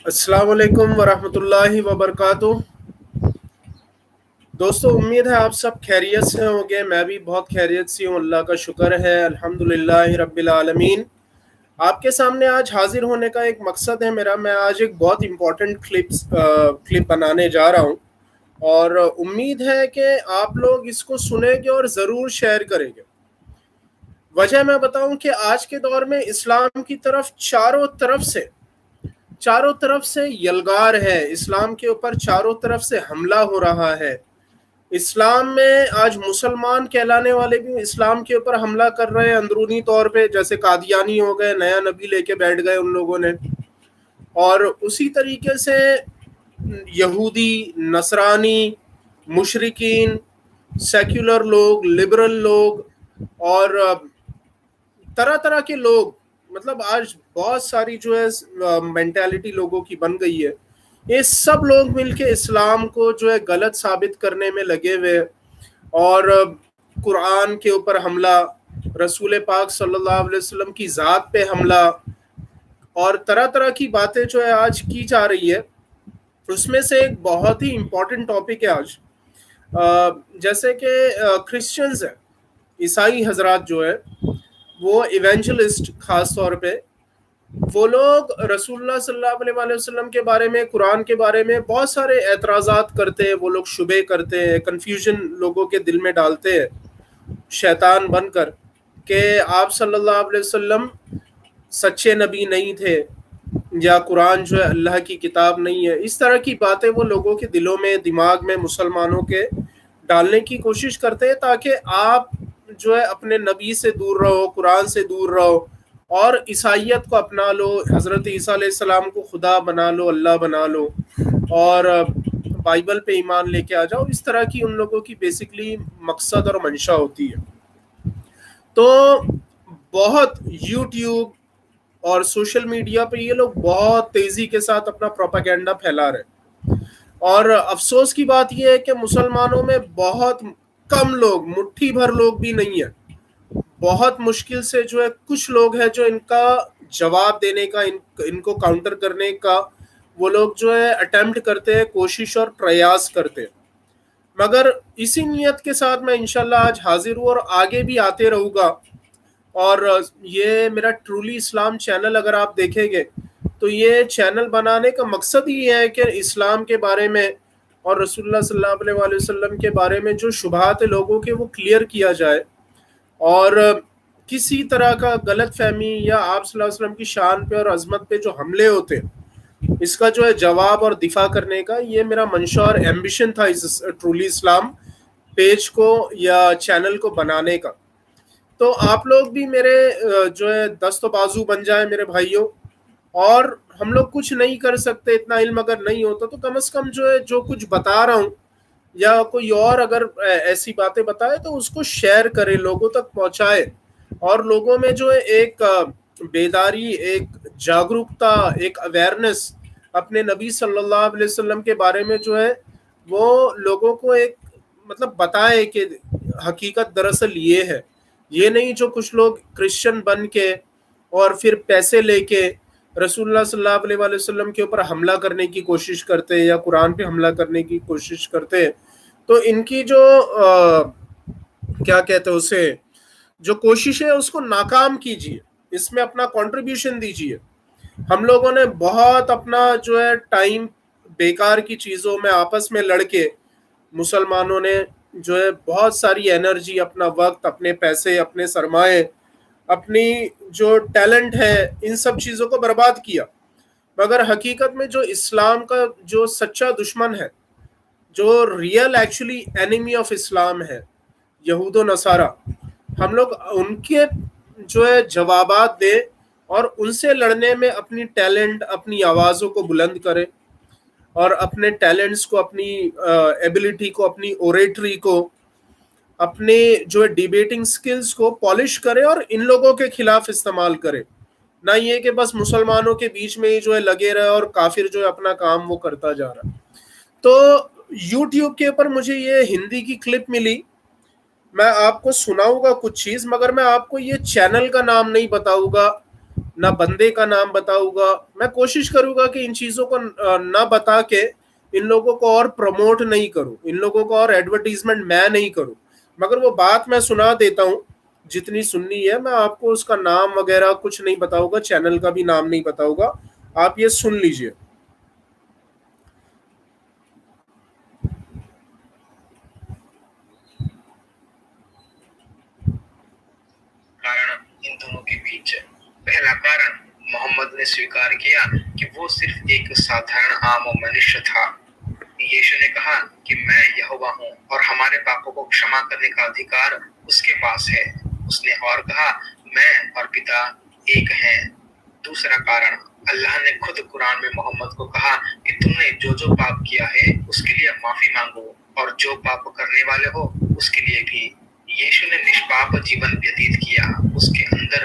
السلام علیکم ورحمۃ اللہ وبرکاتہ۔ دوستو، امید ہے آپ سب خیریت سے ہوں گے۔ میں بھی بہت خیریت سے ہوں، اللہ کا شکر ہے، الحمدللہ رب العالمین۔ آپ کے سامنے آج حاضر ہونے کا ایک مقصد ہے میرا۔ میں آج ایک بہت امپورٹنٹ کلپ بنانے جا رہا ہوں، اور امید ہے کہ آپ لوگ اس کو سنیں گے اور ضرور شیئر کریں گے۔ وجہ میں بتاؤں کہ آج کے دور میں اسلام کی طرف چاروں طرف سے یلغار ہے، اسلام کے اوپر چاروں طرف سے حملہ ہو رہا ہے۔ اسلام میں آج مسلمان کہلانے والے بھی اسلام کے اوپر حملہ کر رہے ہیں اندرونی طور پہ، جیسے قادیانی ہو گئے، نیا نبی لے کے بیٹھ گئے ان لوگوں نے۔ اور اسی طریقے سے یہودی، نصرانی، مشرکین، سیکولر لوگ، لبرل لوگ، اور طرح طرح کے لوگ، مطلب آج بہت ساری جو ہے مینٹالٹی لوگوں کی بن گئی ہے۔ یہ سب لوگ مل کے اسلام کو جو ہے غلط ثابت کرنے میں لگے ہوئے، اور قرآن کے اوپر حملہ، رسول پاک صلی اللہ علیہ وسلم کی ذات پہ حملہ، اور طرح طرح کی باتیں جو ہے آج کی جا رہی ہے۔ اس میں سے ایک بہت ہی امپورٹنٹ ٹاپک ہے آج، جیسے کہ کرسچنز ہیں، عیسائی حضرات جو ہے، وہ ایونجلسٹ خاص طور پہ، وہ لوگ رسول اللہ صلی اللہ علیہ وسلم کے بارے میں، قرآن کے بارے میں بہت سارے اعتراضات کرتے ہیں، وہ لوگ شبے کرتے ہیں، کنفیوژن لوگوں کے دل میں ڈالتے ہیں شیطان بن کر، کہ آپ صلی اللہ علیہ وسلم سچے نبی نہیں تھے، یا قرآن جو ہے اللہ کی کتاب نہیں ہے۔ اس طرح کی باتیں وہ لوگوں کے دلوں میں، دماغ میں، مسلمانوں کے ڈالنے کی کوشش کرتے ہیں، تاکہ آپ جو ہے اپنے نبی سے دور رہو، قرآن سے دور رہو، اور عیسائیت کو اپنا لو، حضرت عیسیٰ علیہ السلام کو خدا بنا لو، اللہ بنا لو، اور بائبل پہ ایمان لے کے آ جاؤ۔ اس طرح کی ان لوگوں کی بیسکلی مقصد اور منشا ہوتی ہے۔ تو بہت یوٹیوب اور سوشل میڈیا پہ یہ لوگ بہت تیزی کے ساتھ اپنا پروپیگنڈا پھیلا رہے ہیں، اور افسوس کی بات یہ ہے کہ مسلمانوں میں بہت کم لوگ، مٹھی بھر لوگ بھی نہیں ہیں، بہت مشکل سے جو ہے کچھ لوگ ہیں جو ان کا جواب دینے کا، ان کو کاؤنٹر کرنے کا وہ لوگ جو ہے اٹیمپٹ کرتے ہیں، کوشش اور پریاس کرتے ہیں۔ مگر اسی نیت کے ساتھ میں انشاءاللہ آج حاضر ہوں، اور آگے بھی آتے رہوں گا۔ اور یہ میرا ٹرولی اسلام چینل اگر آپ دیکھیں گے تو یہ چینل بنانے کا مقصد ہی ہے کہ اسلام کے بارے میں اور رسول اللہ صلی اللہ علیہ وسلم کے بارے میں جو شبہات لوگوں کے وہ کلیئر کیا جائے، اور کسی طرح کا غلط فہمی یا آپ صلی اللہ علیہ وسلم کی شان پہ اور عظمت پہ جو حملے ہوتے ہیں، اس کا جو ہے جواب اور دفاع کرنے کا یہ میرا منشا اور ایمبیشن تھا اس ٹرولی اسلام پیج کو یا چینل کو بنانے کا۔ تو آپ لوگ بھی میرے جو ہے دست و بازو بن جائیں میرے بھائیوں، اور ہم لوگ کچھ نہیں کر سکتے، اتنا علم اگر نہیں ہوتا تو کم از کم جو ہے جو کچھ بتا رہا ہوں، یا کوئی اور اگر ایسی باتیں بتائے تو اس کو شیئر کرے، لوگوں تک پہنچائے، اور لوگوں میں جو ہے ایک بیداری، ایک جاگروکتا، ایک اویئرنس اپنے نبی صلی اللہ علیہ وسلم کے بارے میں جو ہے وہ لوگوں کو ایک مطلب بتائے کہ حقیقت دراصل یہ ہے۔ یہ نہیں جو کچھ لوگ کرسچن بن کے اور پھر پیسے لے کے رسول اللہ صلی اللہ علیہ وسلم کے اوپر حملہ کرنے کی کوشش کرتے ہیں، یا قرآن پہ حملہ کرنے کی کوشش کرتے ہیں، تو ان کی جو کیا کہتے ہیں اسے، جو کوشش ہے اس کو ناکام کیجیے، اس میں اپنا کنٹریبیوشن دیجیے۔ ہم لوگوں نے بہت اپنا جو ہے ٹائم بیکار کی چیزوں میں آپس میں لڑ کے، مسلمانوں نے جو ہے بہت ساری انرجی، اپنا وقت، اپنے پیسے، اپنے سرمایے، اپنی جو ٹیلنٹ ہے، ان سب چیزوں کو برباد کیا۔ مگر حقیقت میں جو اسلام کا جو سچا دشمن ہے، جو ریئل ایکچولی اینیمی آف اسلام ہے، یہود و نصارہ، ہم لوگ ان کے جو ہے جوابات دیں، اور ان سے لڑنے میں اپنی ٹیلنٹ، اپنی آوازوں کو بلند کریں، اور اپنے ٹیلنٹس کو، اپنی ایبلٹی کو، اپنی اوریٹری کو، اپنے جو ہے ڈیبیٹنگ سکلز کو پالش کرے، اور ان لوگوں کے خلاف استعمال کرے، نہ یہ کہ بس مسلمانوں کے بیچ میں ہی جو ہے لگے رہے اور کافر جو ہے اپنا کام وہ کرتا جا رہا۔ تو یوٹیوب کے اوپر مجھے یہ ہندی کی کلپ ملی، میں آپ کو سناؤں گا کچھ چیز، مگر میں آپ کو یہ چینل کا نام نہیں بتاؤں گا، نہ بندے کا نام بتاؤں گا. میں کوشش کروں گا کہ ان چیزوں کو نہ بتا کے ان لوگوں کو اور پروموٹ نہیں کروں, ان لوگوں کو اور ایڈورٹیزمنٹ میں نہیں کروں, مگر وہ بات میں سنا دیتا ہوں جتنی سننی ہے. میں آپ کو اس کا نام وغیرہ کچھ نہیں بتاؤں گا, چینل کا بھی نام نہیں بتاؤں گا, آپ یہ سن لیجئے. کارن ان دونوں کے بیچ ہے. پہلا کارن, محمد نے سویکار کیا کہ وہ صرف ایک سادھارن عام منشیہ تھا. یشو نے کہا کہ میں یہوہ ہوں اور ہمارے پاپوں کو کشما کرنے کا ادھیکار اس کے پاس ہے. اس نے اور کہا میں اور پتا ایک ہیں. دوسرا کارن, اللہ نے خود قرآن میں محمد کو کہا کہ تم نے جو پاپ کیا ہے اس کے لیے معافی مانگو, اور جو پاپ کرنے والے ہو اس کے لیے بھی. یشو نے نشپاپ جیون ویتیت کیا, اس کے اندر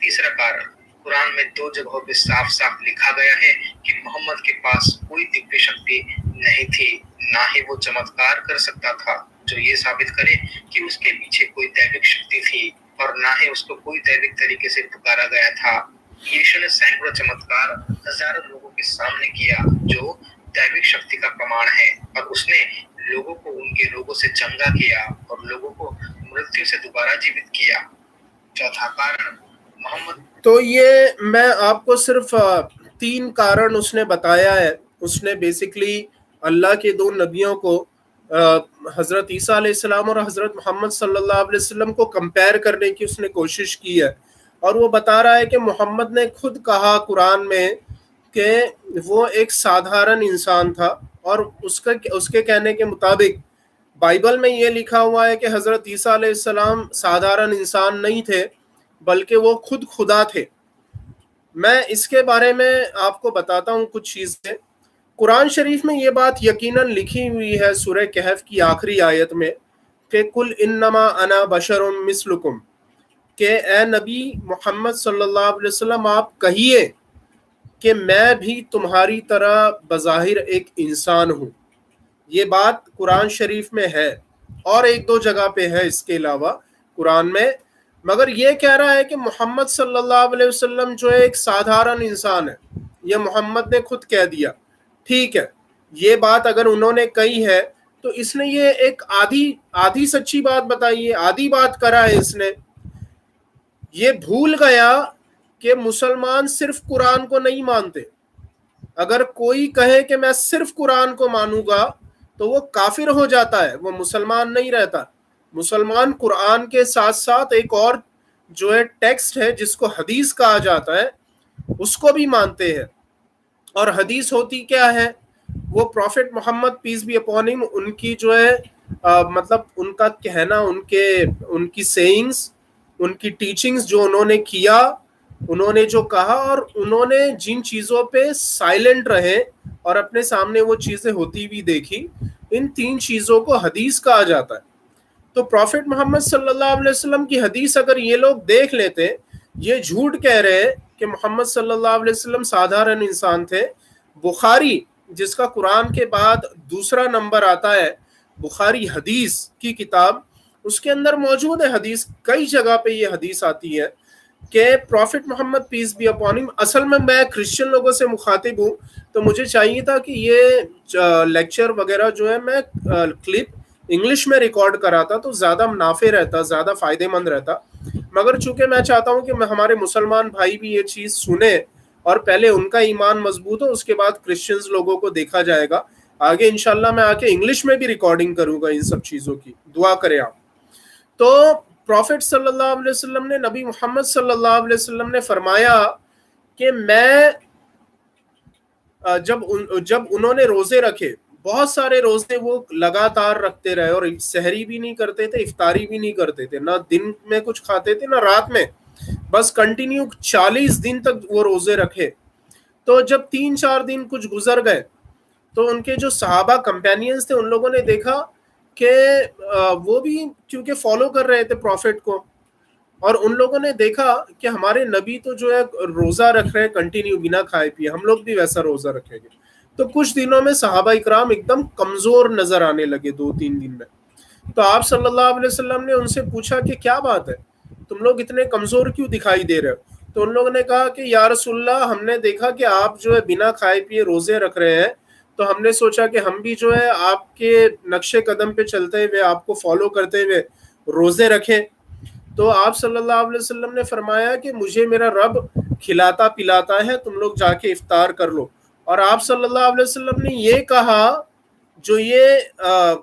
تیسرا کارن, قرآن میں 2 جگہوں پہ صاف صاف لکھا گیا ہے کہ محمد کے پاس کوئی دవ్య شکتی نہیں تھی, نہ ہی وہ چمتکار کر سکتا تھا جو یہ ثابت کرے کہ اس کے پیچھے کوئی دୈوک شکتی تھی, اور نہ ہی اس کو کوئی دෛوک طریقے سے پکارا گیا تھا. یشو نے سینکڑوں چمتکار ہزاروں لوگوں کے سامنے کیا جو دෛوک شکتی کا پرمان ہے, اور اس نے لوگوں کو ان کے روگوں سے چنگا کیا اور لوگوں کو مرتیو سے دوبارہ جیوت کیا. چوتھا کارن, محمد. تو یہ میں آپ کو صرف 3 کارن اس نے بتایا ہے. اس نے بیسیکلی اللہ کے 2 نبیوں کو, حضرت عیسیٰ علیہ السلام اور حضرت محمد صلی اللہ علیہ وسلم کو کمپیئر کرنے کی اس نے کوشش کی ہے, اور وہ بتا رہا ہے کہ محمد نے خود کہا قرآن میں کہ وہ ایک سادھارن انسان تھا, اور اس کے کہنے کے مطابق بائبل میں یہ لکھا ہوا ہے کہ حضرت عیسیٰ علیہ السلام سادھارن انسان نہیں تھے بلکہ وہ خود خدا تھے. میں اس کے بارے میں آپ کو بتاتا ہوں کچھ چیزیں. قرآن شریف میں یہ بات یقیناً لکھی ہوئی ہے سورہ کہف کی آخری آیت میں کہ کل انما انا بشر مثلکم, کہ اے نبی محمد صلی اللہ علیہ وسلم آپ کہیے کہ میں بھی تمہاری طرح بظاہر ایک انسان ہوں. یہ بات قرآن شریف میں ہے, اور 1-2 جگہ پہ ہے اس کے علاوہ قرآن میں, مگر یہ کہہ رہا ہے کہ محمد صلی اللہ علیہ وسلم جو ہے ایک سادھارن انسان ہے. یہ محمد نے خود کہہ دیا. ٹھیک ہے, یہ بات اگر انہوں نے کہی ہے تو اس نے یہ ایک آدھی سچی بات بتائی ہے, آدھی بات کرا ہے اس نے. یہ بھول گیا کہ مسلمان صرف قرآن کو نہیں مانتے. اگر کوئی کہے کہ میں صرف قرآن کو مانوں گا تو وہ کافر ہو جاتا ہے, وہ مسلمان نہیں رہتا. مسلمان قرآن کے ساتھ ساتھ ایک اور جو ہے ٹیکسٹ ہے جس کو حدیث کہا جاتا ہے اس کو بھی مانتے ہیں. اور حدیث ہوتی کیا ہے, وہ prophet Muhammad peace be upon him, ان کی جو ہے مطلب ان کا کہنا, ان کی سیئنگز, ان کی ٹیچنگز جو انہوں نے کیا, انہوں نے جو کہا, اور انہوں نے جن چیزوں پہ سائلنٹ رہے اور اپنے سامنے وہ چیزیں ہوتی بھی دیکھی, ان 3 چیزوں کو حدیث کہا جاتا ہے. تو پروفٹ محمد صلی اللہ علیہ وسلم کی حدیث اگر یہ لوگ دیکھ لیتے, یہ جھوٹ کہہ رہے کہ محمد صلی اللہ علیہ وسلم سادھارن انسان تھے. بخاری جس کا قرآن کے بعد دوسرا نمبر آتا ہے, بخاری حدیث کی کتاب, اس کے اندر موجود ہے حدیث. کئی جگہ پہ یہ حدیث آتی ہے کہ prophet Muhammad peace be upon him, اصل میں کرسچن لوگوں سے مخاطب ہوں تو مجھے چاہیے تھا کہ یہ لیکچر وغیرہ جو ہے میں کلپ انگلش میں ریکارڈ کراتا تو زیادہ نافع رہتا, زیادہ فائدہ مند رہتا. مگر چونکہ میں چاہتا ہوں کہ ہمارے مسلمان بھائی بھی یہ چیز سنیں اور پہلے ان کا ایمان مضبوط ہو, اس کے بعد کرسچنز لوگوں کو دیکھا جائے گا. آگے انشاءاللہ میں آ کے انگلش میں بھی ریکارڈنگ کروں گا ان سب چیزوں کی. دعا کریں آپ. تو پروفٹ صلی اللہ علیہ وسلم نے, نبی محمد صلی اللہ علیہ وسلم نے فرمایا کہ میں جب انہوں نے روزے رکھے, بہت سارے روزے وہ لگاتار رکھتے رہے, اور سحری بھی نہیں کرتے تھے, افطاری بھی نہیں کرتے تھے, نہ دن میں کچھ کھاتے تھے نہ رات میں, بس کنٹینیو 40 دن تک وہ روزے رکھے. تو جب 3-4 دن کچھ گزر گئے تو ان کے جو صحابہ کمپینینز تھے ان لوگوں نے دیکھا کہ وہ بھی کیونکہ فالو کر رہے تھے پروفٹ کو, اور ان لوگوں نے دیکھا کہ ہمارے نبی تو جو ہے روزہ رکھ رہے ہیں کنٹینیو بنا کھائے پیے, ہم لوگ بھی ویسا روزہ رکھیں گے. تو کچھ دنوں میں صحابہ اکرام ایک دم کمزور نظر آنے لگے 2-3 دن میں. تو آپ صلی اللہ علیہ وسلم نے ان سے پوچھا کہ کیا بات ہے, تم لوگ اتنے کمزور کیوں دکھائی دے رہے ہو؟ تو ان لوگوں نے کہا کہ یا رسول اللہ ہم نے دیکھا کہ آپ جو ہے بنا کھائے پیے روزے رکھ رہے ہیں، تو ہم نے سوچا کہ ہم بھی جو ہے آپ کے نقش قدم پہ چلتے ہوئے، آپ کو فالو کرتے ہوئے روزے رکھیں۔ تو آپ صلی اللہ علیہ وسلم نے فرمایا کہ مجھے میرا رب کھلاتا پلاتا ہے، تم لوگ جا کے افطار کر لو۔ اور آپ صلی اللہ علیہ وسلم نے یہ کہا، جو یہ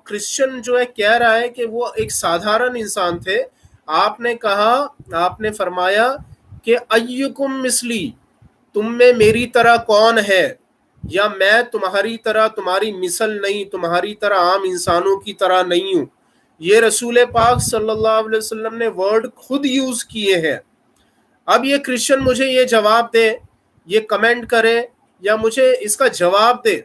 کرسچن جو ہے کہہ رہا ہے کہ وہ ایک سادھارن انسان تھے، آپ نے کہا، آپ نے فرمایا کہ ایکم مثلی، تم میں میری طرح کون ہے، یا میں تمہاری طرح تمہاری مثل نہیں، تمہاری طرح عام انسانوں کی طرح نہیں ہوں۔ یہ رسول پاک صلی اللہ علیہ وسلم نے ورڈ خود یوز کیے ہیں۔ اب یہ کرسچن مجھے یہ جواب دے، یہ کمنٹ کرے یا مجھے اس کا جواب دے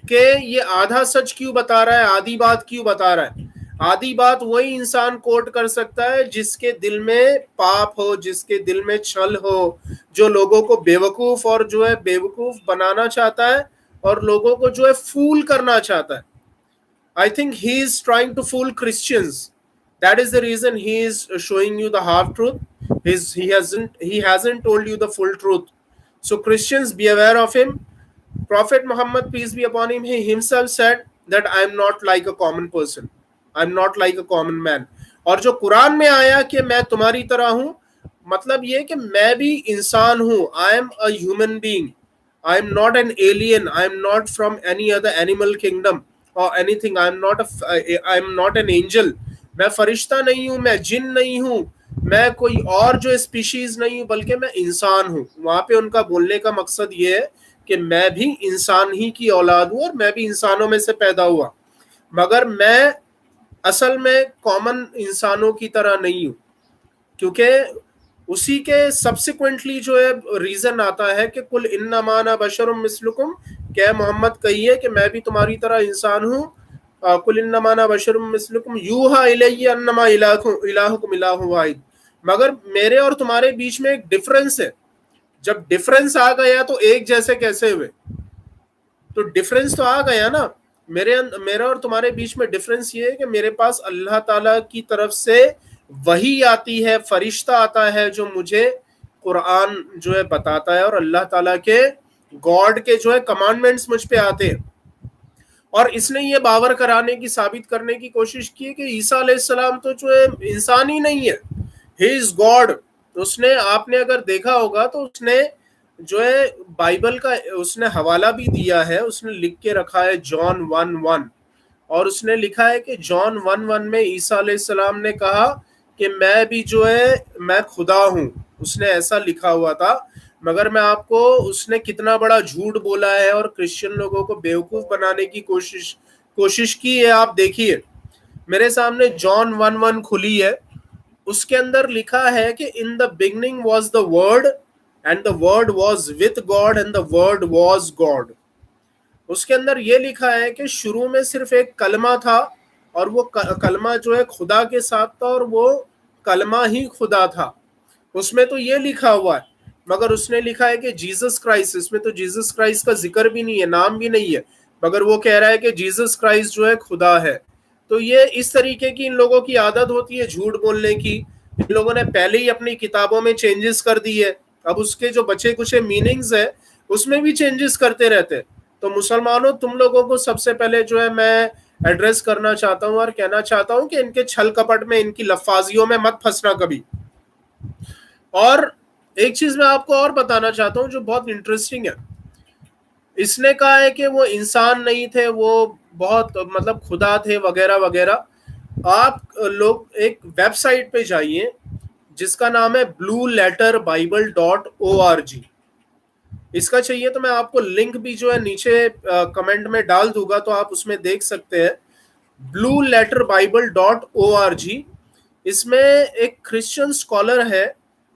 کہ یہ آدھا سچ کیوں بتا رہا ہے، آدھی بات کیوں بتا رہا ہے۔ آدھی بات وہی انسان کوٹ کر سکتا ہے جس کے دل میں پاپ ہو، جس کے دل میں چھل ہو، جو لوگوں کو بیوقوف اور جو ہے بیوقوف بنانا چاہتا ہے اور لوگوں کو جو ہے فول کرنا چاہتا ہے۔ I think he is trying to fool Christians. That is the reason he is showing you the half truth. He hasn't told you the full truth. So Christians, be aware of him. Prophet Muhammad, peace be upon him, he himself said that I am not like a common person. I am not like a common man. اور جو قرآن میں آیا کہ میں تمہاری طرح ہوں، مطلب یہ کہ میں بھی انسان ہوں. I am a human being. I am not an alien. I am not from any other animal kingdom or anything. I am not an angel. میں فرشتہ نہیں ہوں، میں جن نہیں ہوں، میں کوئی اور جو اسپیشیز نہیں ہوں، بلکہ میں انسان ہوں۔ وہاں پہ ان کا بولنے کا مقصد یہ ہے کہ میں بھی انسان ہی کی اولاد ہوں اور میں بھی انسانوں میں سے پیدا ہوا، مگر میں اصل میں کامن انسانوں کی طرح نہیں ہوں، کیونکہ اسی کے سبسیکوینٹلی جو ہے ریزن آتا ہے کہ کل انما انا بشر مثلکم، کہ محمد کہیے کہ میں بھی تمہاری طرح انسان ہوں، کل انما انا بشر مثلکم یوحی الی انما الہکم الہ واحد، مگر میرے اور تمہارے بیچ میں ایک ڈفرنس ہے۔ جب ڈفرنس آ گیا تو ایک جیسے کیسے ہوئے؟ تو ڈفرنس تو آ گیا نا۔ میرا اور تمہارے بیچ میں ڈفرنس یہ ہے کہ میرے پاس اللہ تعالیٰ کی طرف سے وحی آتی ہے، فرشتہ آتا ہے جو مجھے قرآن جو ہے بتاتا ہے، اور اللہ تعالیٰ کے گاڈ کے جو ہے کمانڈمنٹس مجھ پہ آتے ہیں۔ اور اس نے یہ باور کرانے کی، ثابت کرنے کی کوشش کی کہ عیسیٰ علیہ السلام تو جو ہے انسان ہی نہیں ہے، ہی از گاڈ۔ اس نے، آپ نے اگر دیکھا ہوگا تو اس نے جو ہے بائبل کا اس نے حوالہ بھی دیا ہے، اس نے لکھ کے رکھا ہے جان 1:1، اور اس نے لکھا ہے کہ جان 1:1 میں عیسیٰ علیہ السلام نے کہا کہ میں بھی جو ہے میں خدا ہوں، اس نے ایسا لکھا ہوا تھا۔ مگر میں آپ کو اس نے کتنا بڑا جھوٹ بولا ہے اور کرسچن لوگوں کو بیوقوف بنانے کی کوشش کی ہے۔ آپ دیکھیے میرے سامنے جان 1:1 کھلی ہے، اس کے اندر لکھا ہے کہ in the beginning was the word and the word was with God and the word was God. اس کے اندر یہ لکھا ہے کہ شروع میں صرف ایک کلمہ تھا، اور وہ کلمہ جو ہے خدا کے ساتھ تھا، اور وہ کلمہ ہی خدا تھا۔ اس میں تو یہ لکھا ہوا ہے، مگر اس نے لکھا ہے کہ جیسس کرائسٹ، اس میں تو جیسس کرائسٹ کا ذکر بھی نہیں ہے، نام بھی نہیں ہے، مگر وہ کہہ رہا ہے کہ جیسس کرائسٹ جو ہے خدا ہے۔ تو یہ اس طریقے کی ان لوگوں کی عادت ہوتی ہے جھوٹ بولنے کی۔ ان لوگوں نے پہلے ہی اپنی کتابوں میں چینجز کر دی ہے، اب اس کے جو بچے کچھ میننگز ہیں اس میں بھی چینجز کرتے رہتے۔ تو مسلمانوں، تم لوگوں کو سب سے پہلے جو ہے میں ایڈریس کرنا چاہتا ہوں اور کہنا چاہتا ہوں کہ ان کے چھل کپٹ میں، ان کی لفاظیوں میں مت پھنسنا کبھی۔ اور ایک چیز میں آپ کو اور بتانا چاہتا ہوں جو بہت انٹرسٹنگ ہے، اس نے کہا ہے کہ وہ انسان نہیں تھے، وہ بہت مطلب خدا تھے وغیرہ وغیرہ۔ آپ لوگ ایک ویب سائٹ پہ جائیے جس کا نام ہے blueletterbible.org۔ اس کا چاہیے تو میں آپ کو لنک بھی جو ہے نیچے کمنٹ میں ڈال دوں گا، تو آپ اس میں دیکھ سکتے ہیں blueletterbible.org۔ اس میں ایک کرسچن اسکالر ہے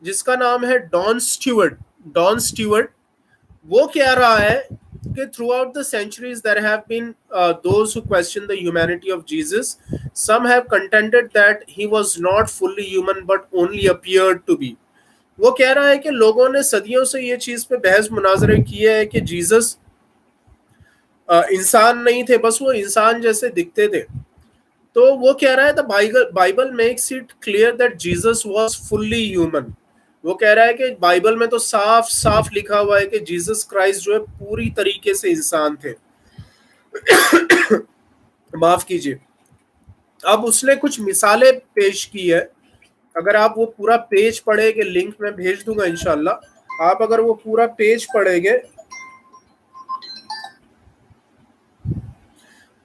جس کا نام ہے ڈان سٹیورٹ۔ وہ کہہ رہا ہے کہ through out the centuries there have been those who question the humanity of Jesus. Some have contended that he was not fully human but only appeared to be. وہ کہہ رہا ہے کہ لوگوں نے صدیوں سے یہ چیز پہ بحث مناظرے کیے ہے کہ جیزس انسان نہیں تھے، بس وہ انسان جیسے دکھتے تھے۔ تو وہ کہہ رہا ہے the Bible makes it clear that Jesus was fully human. وہ کہہ رہا ہے کہ بائبل میں تو صاف صاف لکھا ہوا ہے کہ جیسس کرائسٹ جو ہے پوری طریقے سے انسان تھے. معاف کیجیے. اب اس نے کچھ مثالیں پیش کی ہے. اگر آپ وہ پورا پیج پڑھیں گے, لنک میں بھیج دوں گا انشاءاللہ, آپ اگر وہ پورا پیج پڑھیں گے,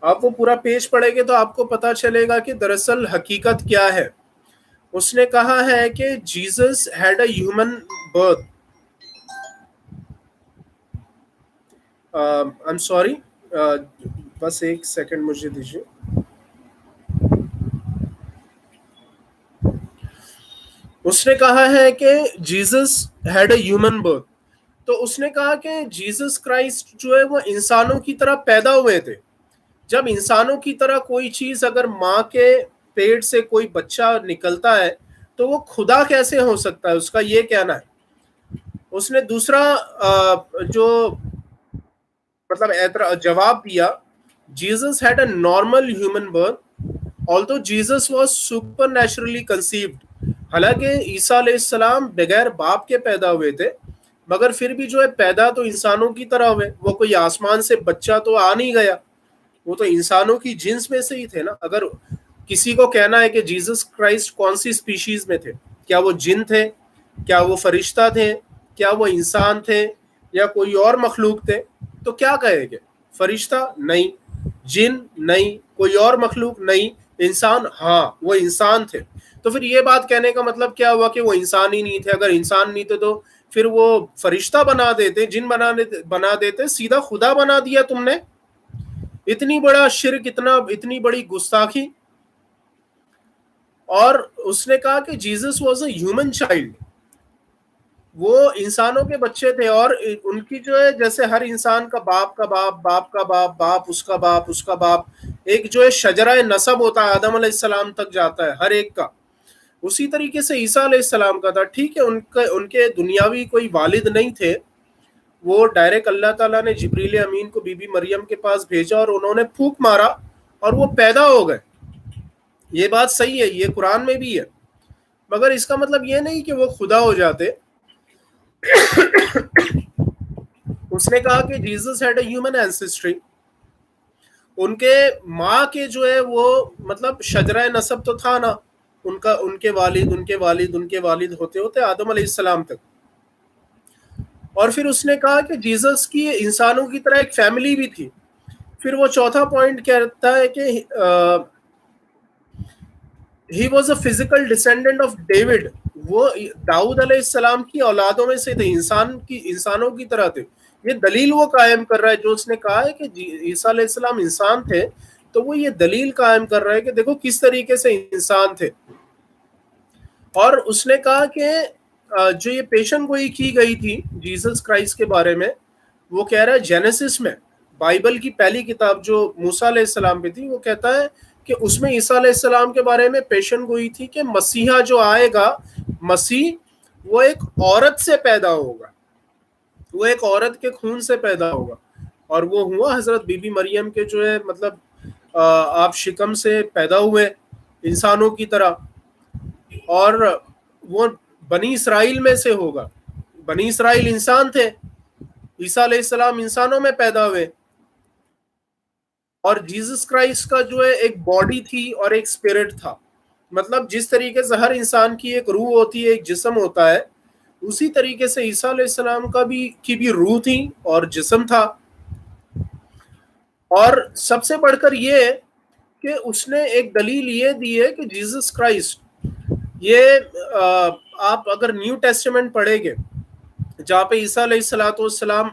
آپ وہ پورا پیج پڑھیں گے تو آپ کو پتا چلے گا کہ دراصل حقیقت کیا ہے. اس نے کہا ہے کہ Jesus had a human birth. I am sorry, بس ایک سیکنڈ مجھے دیجیے. اس نے کہا ہے کہ Jesus had a human birth. تو اس نے کہا کہ جیسس کرائسٹ جو ہے وہ انسانوں کی طرح پیدا ہوئے تھے. جب انسانوں کی طرح کوئی چیز اگر ماں کے پیٹ سے کوئی بچہ نکلتا ہے تو وہ خدا کیسے ہو سکتا ہے, اس کا یہ کہنا ہے. اس نے دوسرا جو مطلب جواب دیا, Jesus had a normal human birth although Jesus was supernaturally conceived. حالانکہ عیسیٰ علیہ السلام بغیر باپ کے پیدا ہوئے تھے, مگر پھر بھی جو ہے پیدا تو انسانوں کی طرح ہوئے. وہ کوئی آسمان سے بچہ تو آ نہیں گیا, وہ تو انسانوں کی جنس میں سے ہی تھے نا. اگر کسی کو کہنا ہے کہ جیسس کرائسٹ کون سی سپیشیز میں تھے, کیا وہ جن تھے, کیا وہ فرشتہ تھے, کیا وہ انسان تھے, یا کوئی اور مخلوق تھے, تو کیا کہے گے؟ فرشتہ نہیں, جن نہیں, کوئی اور مخلوق نہیں, انسان ہاں وہ انسان تھے. تو پھر یہ بات کہنے کا مطلب کیا ہوا کہ وہ انسان ہی نہیں تھے؟ اگر انسان نہیں تھے تو پھر وہ فرشتہ بنا دیتے, جن بنا دیتے, سیدھا خدا بنا دیا تم نے. اتنی بڑا شرک, اتنی بڑی گستاخی. اور اس نے کہا کہ Jesus was a human child, وہ انسانوں کے بچے تھے, اور ان کی جو ہے جیسے ہر انسان کا باپ کا باپ, باپ کا باپ, باپ اس کا باپ, اس کا باپ, ایک جو ہے شجرہ نسب ہوتا ہے, آدم علیہ السلام تک جاتا ہے ہر ایک کا, اسی طریقے سے عیسیٰ علیہ السلام کا تھا. ٹھیک ہے, ان کے دنیاوی کوئی والد نہیں تھے, وہ ڈائریکٹ اللہ تعالیٰ نے جبریل امین کو بی بی مریم کے پاس بھیجا اور انہوں نے پھونک مارا اور وہ پیدا ہو گئے. یہ بات صحیح ہے, یہ قرآن میں بھی ہے, مگر اس کا مطلب یہ نہیں کہ وہ خدا ہو جاتے. اس نے کہا کہ Jesus had a human ancestry. ان کے ماں کے جو ہے وہ مطلب شجرہ نسب تو تھا نا, ان کے والد ہوتے ہوتے آدم علیہ السلام تک. اور پھر اس نے کہا کہ جیسس کی انسانوں کی طرح ایک فیملی بھی تھی. پھر وہ چوتھا پوائنٹ کہتا ہے کہ he was a physical descendant of David. وہ داؤد علیہ السلام کی اولادوں میں سے تھے, انسانوں کی طرح تھے. یہ دلیل وہ قائم کر رہا ہے, جو اس نے کہا ہے کہ عیسیٰ علیہ السلام انسان تھے, تو وہ یہ دلیل قائم کر رہا ہے کہ دیکھو کس طریقے سے انسان تھے. اور اس نے کہا کہ جو یہ پیشن گوئی کی گئی تھی جیسس کرائسٹ کے بارے میں, وہ کہہ رہا ہے جینیسس میں, بائبل کی پہلی کتاب جو موسیٰ علیہ السلام پہ تھی, وہ کہتا ہے کہ اس میں عیسیٰ علیہ السلام کے بارے میں پیشن گوئی تھی کہ مسیحا جو آئے گا, مسیح وہ ایک عورت سے پیدا ہوگا, وہ ایک عورت کے خون سے پیدا ہوگا. اور وہ ہوا حضرت بی بی مریم کے جو ہے مطلب آپ شکم سے پیدا ہوئے انسانوں کی طرح, اور وہ بنی اسرائیل میں سے ہوگا. بنی اسرائیل انسان تھے, عیسیٰ علیہ السلام انسانوں میں پیدا ہوئے. اور جیسس کرائسٹ کا جو ہے ایک باڈی تھی اور ایک اسپرٹ تھا. مطلب جس طریقے سے ہر انسان کی ایک روح ہوتی ہے, ایک جسم ہوتا ہے, اسی طریقے سے عیسیٰ علیہ السلام کی بھی روح تھی اور جسم تھا. اور سب سے بڑھ کر یہ کہ اس نے ایک دلیل یہ دی ہے کہ جیسس کرائسٹ, یہ آپ اگر نیو ٹیسٹمنٹ پڑھیں گے جہاں پہ عیسیٰ علیہ السلام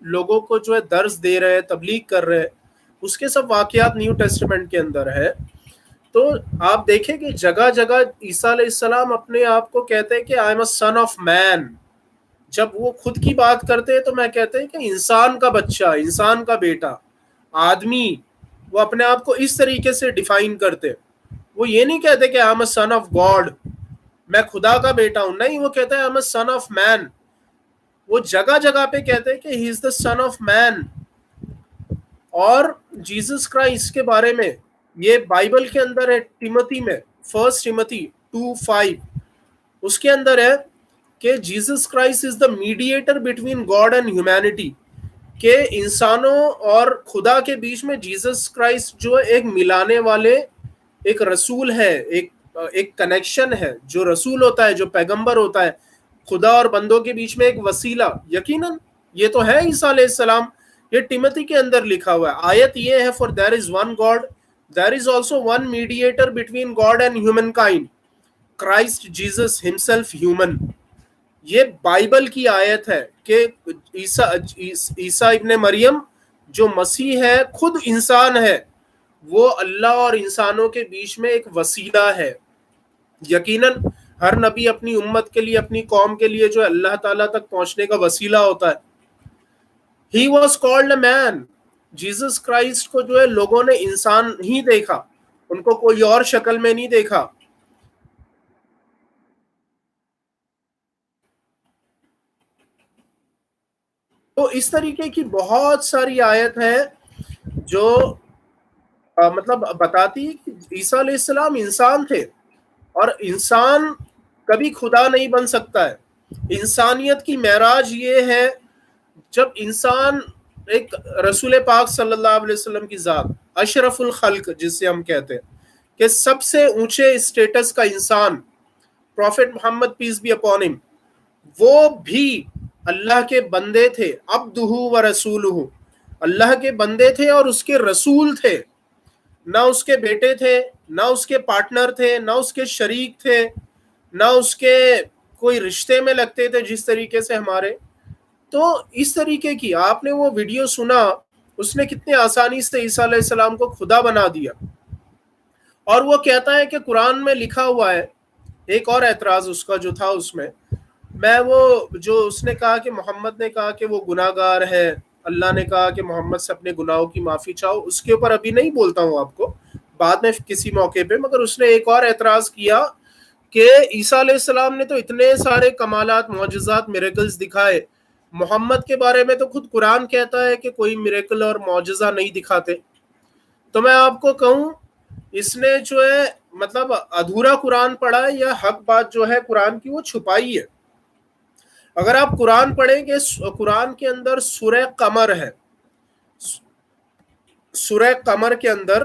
لوگوں کو جو ہے درس دے رہے ہیں, تبلیغ کر رہے ہیں, اس کے سب واقعات نیو ٹیسٹمنٹ کے اندر ہے. تو آپ دیکھیں کہ جگہ جگہ عیسیٰ علیہ السلام اپنے آپ کو کہتے ہیں کہ I am a son of مین. جب وہ خود کی بات کرتے ہیں تو میں کہتے ہیں کہ انسان کا بچہ, انسان کا بیٹا, آدمی. وہ اپنے آپ کو اس طریقے سے ڈیفائن کرتے. وہ یہ نہیں کہتے کہ I am a son of God, میں خدا کا بیٹا ہوں. نہیں, وہ کہتے ہیں آئی ایم اے سن آف مین. وہ جگہ جگہ پہ کہتے ہیں کہ ہی از دا سن آف مین. اور جیسس کرائسٹ کے بارے میں یہ بائبل کے اندر ہے، ٹیموتھی میں 1 ٹیموتھی 2:5 اس کے اندر ہے کہ Jesus Christ is the mediator between God and humanity, کہ انسانوں اور خدا کے بیچ میں جیسس کرائسٹ جو ایک ملانے والے ایک رسول ہے، ایک کنیکشن ہے. جو رسول ہوتا ہے، جو پیغمبر ہوتا ہے، خدا اور بندوں کے بیچ میں ایک وسیلہ، یقیناً یہ تو ہے عیسیٰ علیہ السلام. یہ ٹیموتھی کے اندر لکھا ہوا ہے. آیت یہ ہے for there is one God there is also one mediator between God and human kind Christ Jesus himself human. یہ بائبل کی آیت ہے کہ عیسیٰ ابن مریم جو مسیح ہے خود انسان ہے، وہ اللہ اور انسانوں کے بیچ میں ایک وسیلہ ہے. یقیناً ہر نبی اپنی امت کے لیے، اپنی قوم کے لیے جو اللہ تعالیٰ تک پہنچنے کا وسیلہ ہوتا ہے. He was called a man. Jesus Christ کو جو ہے لوگوں نے انسان ہی دیکھا، ان کو کوئی اور شکل میں نہیں دیکھا. تو اس طریقے کی بہت ساری آیت ہے جو مطلب بتاتی ہے کہ عیسیٰ علیہ السلام انسان تھے، اور انسان کبھی خدا نہیں بن سکتا ہے. انسانیت کی معراج یہ ہے جب انسان ایک رسول پاک صلی اللہ علیہ وسلم کی ذات، اشرف الخلق جس سے ہم کہتے ہیں کہ سب سے اونچے اسٹیٹس کا انسان، prophet Muhammad peace be upon him, وہ بھی اللہ کے بندے تھے. عبدہ و رسولہ، اللہ کے بندے تھے اور اس کے رسول تھے. نہ اس کے بیٹے تھے، نہ اس کے پارٹنر تھے، نہ اس کے شریک تھے، نہ اس کے کوئی رشتے میں لگتے تھے جس طریقے سے ہمارے. تو اس طریقے کی آپ نے وہ ویڈیو سنا، اس نے کتنے آسانی سے عیسیٰ علیہ السلام کو خدا بنا دیا. اور وہ کہتا ہے کہ قرآن میں لکھا ہوا ہے. ایک اور اعتراض اس کا جو تھا، اس میں وہ جو اس نے کہا کہ محمد نے کہا کہ وہ گناہ گار ہے، اللہ نے کہا کہ محمد سے اپنے گناہوں کی معافی چاہو. اس کے اوپر ابھی نہیں بولتا ہوں آپ کو، بعد میں کسی موقع پہ. مگر اس نے ایک اور اعتراض کیا کہ عیسیٰ علیہ السلام نے تو اتنے سارے کمالات، معجزات، میریکلز دکھائے، محمد کے بارے میں تو خود قرآن کہتا ہے کہ کوئی میریکل اور معجزہ نہیں دکھاتے. تو میں آپ کو کہوں، اس نے جو ہے مطلب ادھورا قرآن پڑھا ہے، یا حق بات جو ہے قرآن کی وہ چھپائی ہے. اگر آپ قرآن پڑھیں گے، قرآن کے اندر سورہ قمر ہے. سورہ قمر کے اندر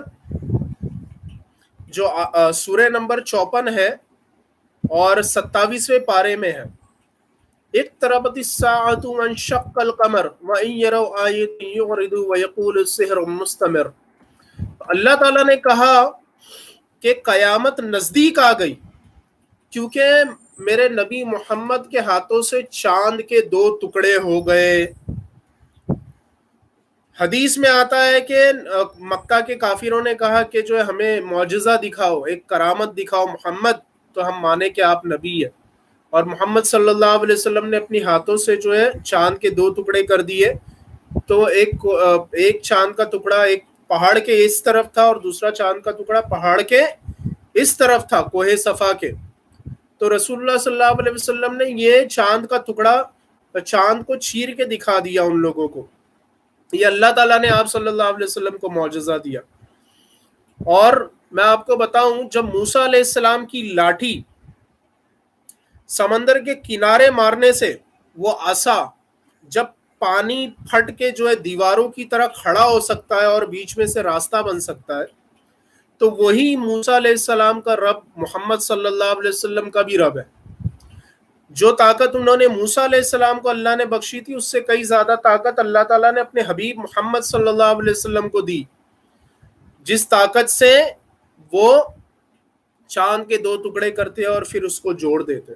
جو سورہ نمبر 54 ہے اور 27ویں پارے میں ہے، اقتربت الساعۃ وانشق القمر وان يروا آیۃ یعرضوا ویقولوا السحر مستمر. اللہ تعالیٰ نے کہا کہ قیامت نزدیک آ گئی، کیونکہ میرے نبی محمد کے ہاتھوں سے چاند کے 2 ٹکڑے ہو گئے. حدیث میں آتا ہے کہ مکہ کے کافروں نے کہا کہ جو ہے ہمیں معجزہ دکھاؤ، ایک کرامت دکھاؤ محمد، تو ہم مانے کہ آپ نبی ہیں. اور محمد صلی اللہ علیہ وسلم نے اپنی ہاتھوں سے جو ہے چاند کے 2 ٹکڑے کر دیے. تو ایک چاند کا ٹکڑا ایک پہاڑ کے اس طرف تھا، اور دوسرا چاند کا ٹکڑا پہاڑ کے اس طرف تھا، کوہ صفا کے. تو رسول اللہ صلی اللہ علیہ وسلم نے یہ چاند کا ٹکڑا، چاند کو چیر کے دکھا دیا ان لوگوں کو. یہ اللہ تعالیٰ نے آپ صلی اللہ علیہ وسلم کو معجزہ دیا. اور میں آپ کو بتاؤں، جب موسیٰ علیہ السلام کی لاٹھی سمندر کے کنارے مارنے سے وہ عصا جب پانی پھٹ کے جو ہے دیواروں کی طرح کھڑا ہو سکتا ہے اور بیچ میں سے راستہ بن سکتا ہے، تو وہی موسیٰ علیہ السلام کا رب محمد صلی اللہ علیہ وسلم کا بھی رب ہے. جو طاقت انہوں نے موسیٰ علیہ السلام کو اللہ نے بخشی تھی، اس سے کئی زیادہ طاقت اللہ تعالیٰ نے اپنے حبیب محمد صلی اللہ علیہ وسلم کو دی، جس طاقت سے وہ چاند کے 2 ٹکڑے کرتے اور پھر اس کو جوڑ دیتے.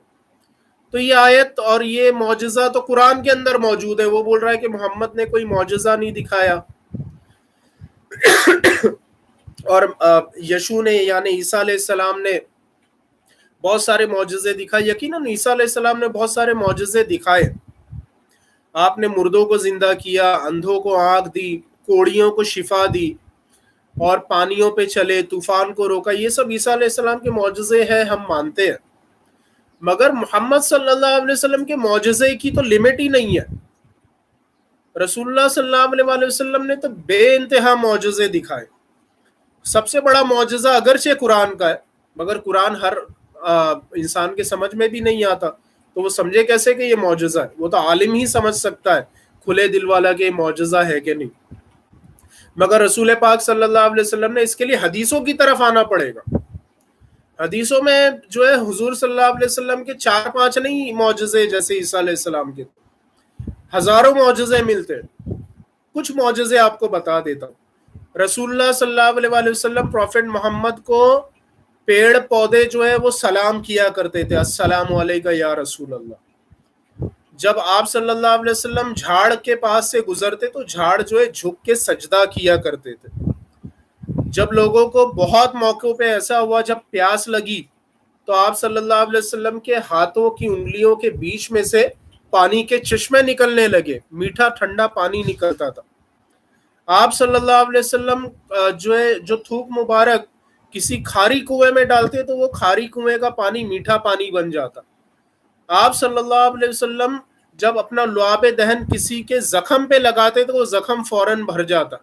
تو یہ آیت اور یہ معجزہ تو قرآن کے اندر موجود ہے. وہ بول رہا ہے کہ محمد نے کوئی معجزہ نہیں دکھایا. اور یشوع نے یعنی عیسیٰ علیہ السلام نے بہت سارے معجزے دکھائے. یقیناً عیسیٰ علیہ السلام نے بہت سارے معجزے دکھائے. آپ نے مردوں کو زندہ کیا، اندھوں کو آنکھ دی، کوڑیوں کو شفا دی، اور پانیوں پہ چلے، طوفان کو روکا. یہ سب عیسیٰ علیہ السلام کے معجزے ہیں، ہم مانتے ہیں. مگر محمد صلی اللہ علیہ وسلم کے معجزے کی تو لمٹ ہی نہیں ہے. رسول اللہ صلی اللہ علیہ وسلم نے تو بے انتہا معجزے دکھائے. سب سے بڑا معجزہ اگرچہ قرآن کا ہے، مگر قرآن ہر انسان کے سمجھ میں بھی نہیں آتا، تو وہ سمجھے کیسے کہ یہ معجزہ ہے؟ وہ تو عالم ہی سمجھ سکتا ہے کھلے دل والا کہ یہ معجزہ ہے کہ نہیں۔ مگر رسول پاک صلی اللہ علیہ وسلم نے اس کے لیے حدیثوں کی طرف آنا پڑے گا۔ حدیثوں میں جو ہے حضور صلی اللہ علیہ وسلم کے 4-5 نہیں معجزے جیسے عیسیٰ علیہ السلام کے، ہزاروں معجزے ملتے ہیں۔ کچھ معجزے آپ کو بتا دیتا ہوں۔ رسول اللہ صلی اللہ علیہ وآلہ وسلم پروفٹ محمد کو پیڑ پودے جو ہے وہ سلام کیا کرتے تھے، السلام علیکہ یا رسول اللہ۔ جب آپ صلی اللہ علیہ وسلم جھاڑ کے پاس سے گزرتے تو جھاڑ جو ہے جھک کے سجدہ کیا کرتے تھے۔ جب لوگوں کو بہت موقعوں پہ ایسا ہوا جب پیاس لگی تو آپ صلی اللہ علیہ وسلم کے ہاتھوں کی انگلیوں کے بیچ میں سے پانی کے چشمے نکلنے لگے، میٹھا ٹھنڈا پانی نکلتا تھا۔ آپ صلی اللہ علیہ وسلم جو تھوک مبارک کسی کھاری کنویں میں ڈالتے تو وہ کھاری کنویں کا پانی میٹھا پانی بن جاتا۔ آپ صلی اللہ علیہ وسلم جب اپنا لعاب دہن کسی کے زخم پہ لگاتے تو وہ زخم فوراً بھر جاتا۔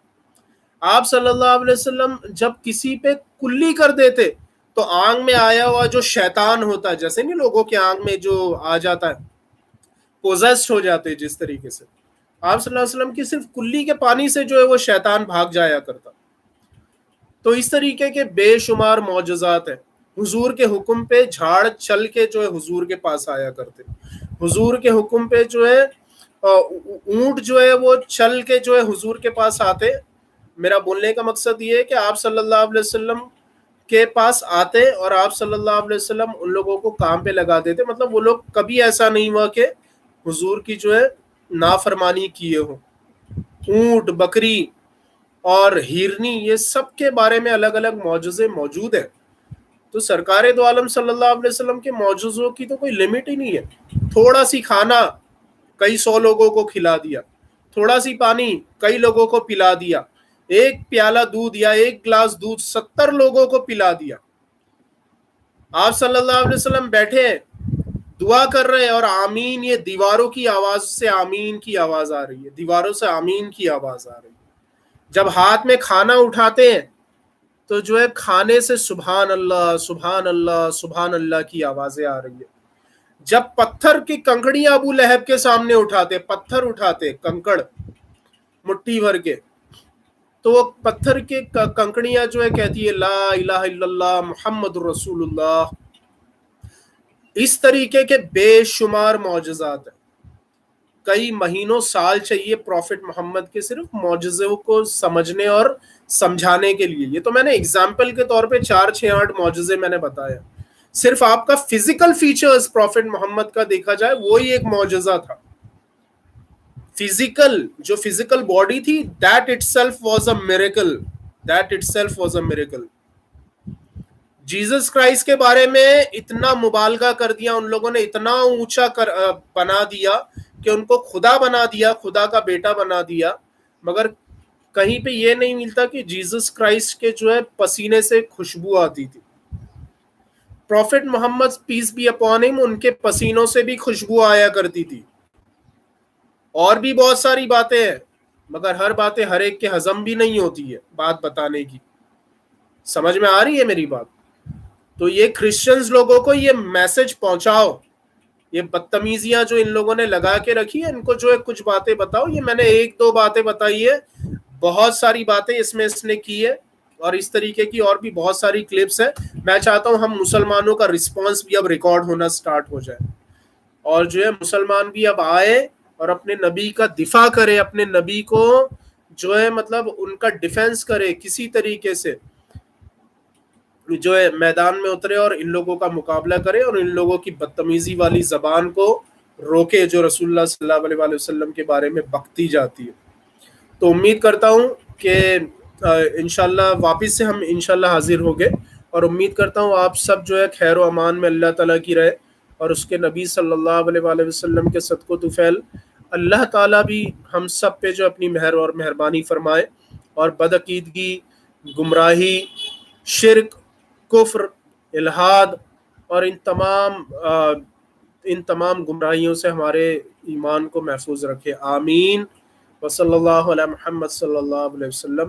آپ صلی اللہ علیہ وسلم جب کسی پہ کلی کر دیتے تو آنکھ میں آیا ہوا جو شیطان ہوتا ہے، جیسے نہیں لوگوں کے آنکھ میں جو آ جاتا ہے، پوزیسڈ ہو جاتے جس طریقے سے، آپ صلی اللہ علیہ وسلم کی صرف کلی کے پانی سے جو ہے وہ شیطان بھاگ جایا کرتا۔ تو اس طریقے کے بے شمار معجزات ہیں۔ حضور کے حکم پہ جھاڑ چل کے جو ہے حضور کے پاس آیا کرتے، حضور کے حکم پہ جو ہے اونٹ جو ہے وہ چل کے جو ہے حضور کے پاس آتے۔ میرا بولنے کا مقصد یہ ہے کہ آپ صلی اللہ علیہ وسلم کے پاس آتے اور آپ صلی اللہ علیہ وسلم ان لوگوں کو کام پہ لگا دیتے، مطلب وہ لوگ کبھی ایسا نہیں ہوا کہ حضور کی جو ہے نافرمانی کیے ہوں۔ اونٹ، بکری اور ہیرنی، یہ سب کے بارے میں الگ الگ معجزے موجود ہیں۔ تو سرکار دو عالم صلی اللہ علیہ وسلم کے معجزوں کی تو کوئی لمٹ ہی نہیں ہے۔ تھوڑا سی کھانا کئی 100 لوگوں کو کھلا دیا، تھوڑا سی پانی کئی لوگوں کو پلا دیا، ایک پیالہ دودھ یا ایک گلاس دودھ 70 لوگوں کو پلا دیا۔ آپ صلی اللہ علیہ وسلم بیٹھے دعا کر رہے ہیں اور آمین، یہ دیواروں کی آواز سے آمین کی آواز آ رہی ہے، دیواروں سے آمین کی آواز آ رہی ہے۔ جب ہاتھ میں کھانا اٹھاتے ہیں تو جو ہے کھانے سے سبحان اللہ سبحان اللہ سبحان اللہ کی آوازیں آ رہی ہے۔ جب پتھر کی کنکڑیاں ابو لہب کے سامنے اٹھاتے، پتھر اٹھاتے کنکڑ مٹھی بھر کے، تو وہ پتھر کے کنکڑیاں جو ہے کہتی ہے لا الہ الا اللہ محمد رسول اللہ۔ اس طریقے کے بے شمار معجزات ہیں۔ کئی مہینوں سال چاہیے پروفٹ محمد کے صرف معجزوں کو سمجھنے اور سمجھانے کے لیے۔ یہ تو میں نے اگزامپل کے طور پہ 4-6-8 معجزے میں نے بتایا۔ صرف آپ کا فزیکل فیچرز پروفٹ محمد کا دیکھا جائے وہی ایک معجزہ تھا۔ جو فزیکل باڈی تھی that itself was a miracle. Jesus Christ کے بارے میں اتنا مبالغہ کر دیا ان لوگوں نے، اتنا اونچا بنا دیا کہ ان کو خدا بنا دیا، خدا کا بیٹا بنا دیا، مگر کہیں پہ یہ نہیں ملتا کہ جیزس کرائسٹ کے جو ہے پسینے سے خوشبو آتی تھی۔ Prophet Muhammad peace be upon him, ان کے پسینوں سے بھی خوشبو آیا کرتی تھی۔ اور بھی بہت ساری باتیں ہیں، مگر ہر باتیں ہر ایک کے ہضم بھی نہیں ہوتی ہے بات بتانے کی۔ سمجھ میں آ رہی ہے میری بات؟ تو یہ کرسچنز لوگوں کو یہ میسج پہنچاؤ، یہ بدتمیزیاں جو ان لوگوں نے لگا کے رکھی ہے ان کو جو ہے کچھ باتیں بتاؤ۔ یہ میں نے 1-2 باتیں بتائی ہے، بہت ساری باتیں اس میں اس نے کی ہے، اور اس طریقے کی اور بھی بہت ساری کلپس ہیں۔ میں چاہتا ہوں ہم مسلمانوں کا رسپانس بھی اب ریکارڈ ہونا سٹارٹ ہو جائے، اور جو ہے مسلمان بھی اب آئے اور اپنے نبی کا دفاع کرے، اپنے نبی کو جو ہے مطلب ان کا ڈیفنس کرے، کسی طریقے سے جو ہے میدان میں اترے اور ان لوگوں کا مقابلہ کرے اور ان لوگوں کی بدتمیزی والی زبان کو روکے جو رسول اللہ صلی اللہ علیہ وآلہ وسلم کے بارے میں بکتی جاتی ہے۔ تو امید کرتا ہوں کہ انشاءاللہ واپس سے ہم انشاءاللہ حاضر ہو گئے، اور امید کرتا ہوں آپ سب جو ہے خیر و امان میں اللہ تعالیٰ کی رہے اور اس کے نبی صلی اللہ علیہ وآلہ وسلم کے صدق و طفیل اللہ تعالیٰ بھی ہم سب پہ جو اپنی مہر اور مہربانی فرمائے، اور بدعقیدگی، گمراہی، شرک، کفر، الحاد اور ان تمام گمراہیوں سے ہمارے ایمان کو محفوظ رکھے، آمین۔ وصلی اللہ علی محمد صلی اللہ علیہ وسلم۔